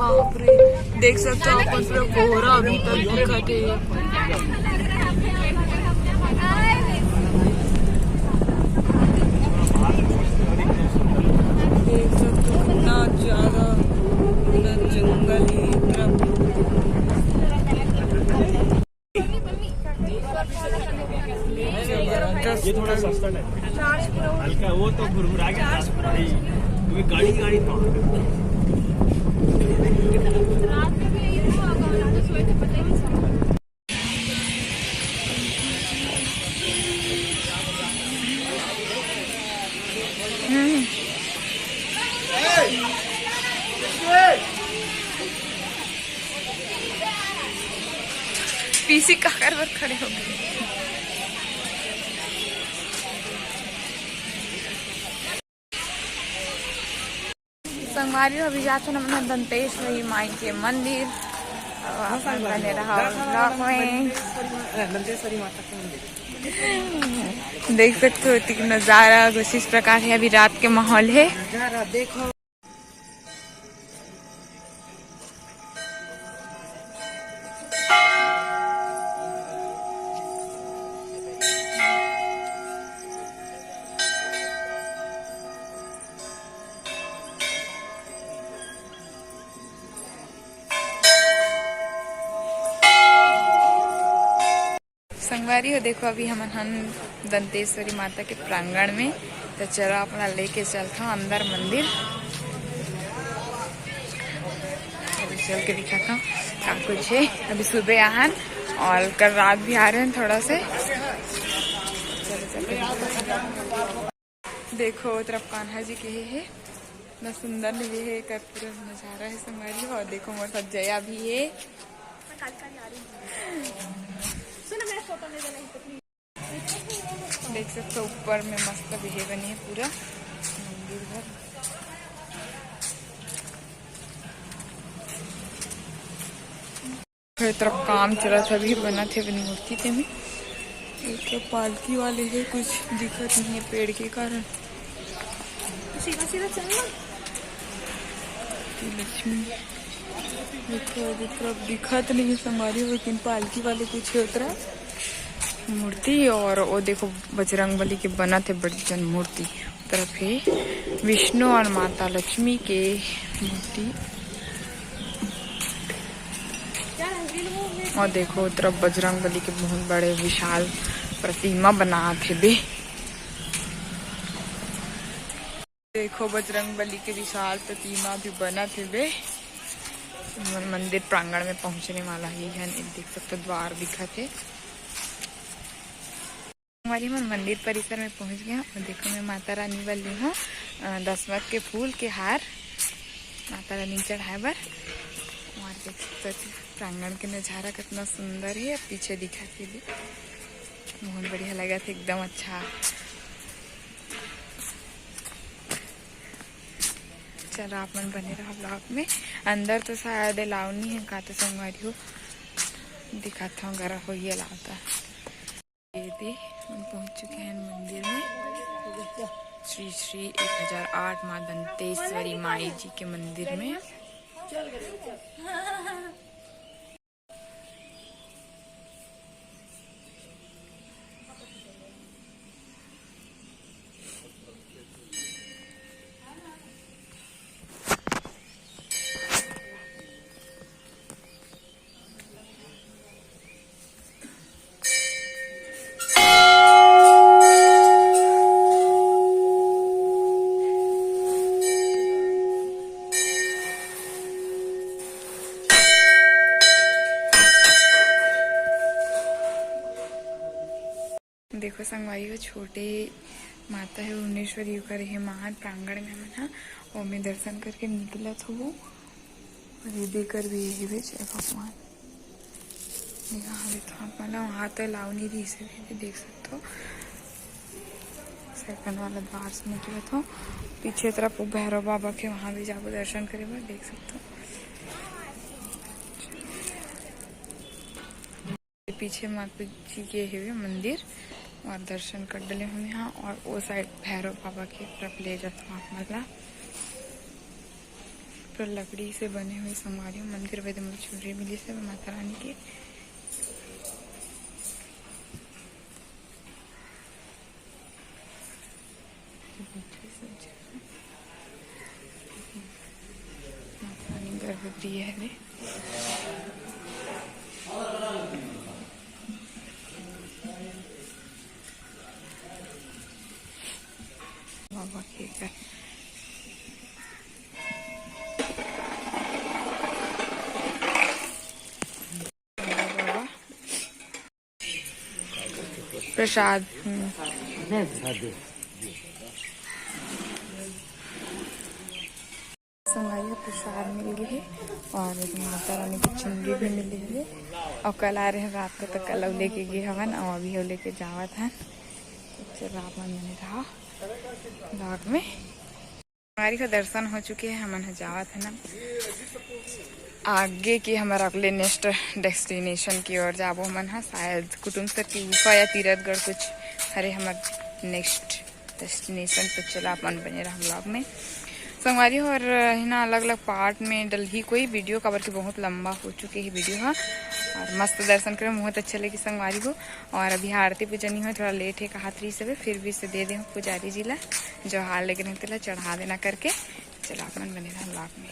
बाप रे, देख सकते हो अपन पूरा कोहरा अभी तक दिखत है। देख सकते हो कितना ज्यादा जंगल है तरफ। ये थोड़ा सस्ता है, हल्का वो तो भुरभुरा गया गाड़ी गाड़ी पीसी काकर पर खड़े हो गए। संगवारी अभी जाते ना अपना दंतेश्वरी माई के मंदिर बने रहा में। दंतेश्वरी माता के मंदिर देख सकते हो नजारा कुछ इस प्रकार है। अभी रात के माहौल है। देखो संगवारी हो, देखो अभी हम दंतेश्वरी माता के प्रांगण में तो चलो अपना लेके चलता हूँ अंदर मंदिर। अभी चल के दिखाता हूँ क्या कुछ है। अभी सुबह आहन और कल रात भी आ रहे हैं थोड़ा से। देखो तरफ कान्हा जी के है ना, सुंदर लगे है कर पूरा नजारा है संगवारी हो। और देखो मोर साथ जया भी है। देख सकते हो ऊपर में मस्त बिहे बनी है पूरा मंदिर भर। हर तरफ काम चला था, भी बना थे बनी मूर्ति थे में। एक पालकी वाले है, कुछ दिखत नहीं है पेड़ के कारण। लक्ष्मी देखो अभी तरफ दिखत नहीं है संगवारी, लेकिन पालकी वाले कुछ है उतरा मूर्ति। और वो देखो बजरंगबली के बना थे बड़ी जन मूर्ति तरफ है। विष्णु और माता लक्ष्मी के मूर्ति। और देखो तरफ बजरंगबली के बहुत बड़े विशाल प्रतिमा बना थे बे। देखो बजरंगबली के विशाल प्रतिमा भी बना थे बे। मंदिर प्रांगण में पहुंचने वाला ही है। देख सकते द्वार दिखा थे। हमारी मैं मंदिर परिसर में पहुंच गया। और देखो मैं माता रानी वाली हूँ 10 के फूल के हार माता रानी चढ़ाए बर। और देख सकते प्रांगण के नज़ारा कितना सुंदर है। पीछे दिखा थे भी बहुत बढ़िया लगा था, एकदम अच्छा। चलो आप मन बने रहा ब्लॉग में। अंदर तो शायद अलाउ नहीं है का, तो संगवारी हो दिखाता हूँ घर हो ही अलाउ था। हम पहुंच चुके हैं मंदिर में। श्री श्री 1008 माँ दंतेश्वरी माई जी के मंदिर में। देखो संगवारी हो छोटे माता है भुवनेश्वरी करे है महान प्रांगण में मना और मैं दर्शन करके निकला था वो। और ये देकर भी यही भी जय भगवान मतलब वहाँ तो अलाउ नहीं रही से भी देख सकते हो। सेकंड वाला द्वार से निकला था। पीछे तरफ भैरव बाबा के वहाँ भी जाओ दर्शन करे हुए देख सकते हो। पीछे माता जी के है मंदिर और दर्शन कर डले हम यहाँ। और वो साइड भैरव बाबा की तरफ ले जाता हूँ मतलब पूरा लकड़ी से बने हुए संगवारी मंदिर वेद में चुनरी मिली से माता रानी के। माता रानी गर्भगृह है बाबा के घर। प्रसाद संगवारी प्रसाद मिल गए है और माता रानी की चुनरी भी मिली है। और कल आ रहे हैं रात को तो कल लेके गए हवन और अभी हम लेके जावत हैं। चलो आप मन बने रहा ब्लॉग में। हमारी का दर्शन हो चुके हैं, हमन जावत है ना आगे की हमारा अगले नेक्स्ट डेस्टिनेशन की ओर जाबो हमन हा। शायद कुटुम्ब सर की गुफा या तीरथगढ़ कुछ हरे हमार नेक्स्ट डेस्टिनेशन। तो चलो आप मन बने रहा ब्लॉग में संगवारी हो। और ना अलग अलग पार्ट में डल ही कोई वीडियो कवर की बहुत लंबा हो चुके ही वीडियो हा। और मस्त दर्शन करे बहुत अच्छा लगी संगवारी को। और अभी आरती पूजनी हो थोड़ा लेट है कहा थी सब फिर भी से दे दे पुजारी जी ला जो हाल लेके रहते ला चढ़ा देना करके। चलो आप मन बने रहा ब्लॉग में।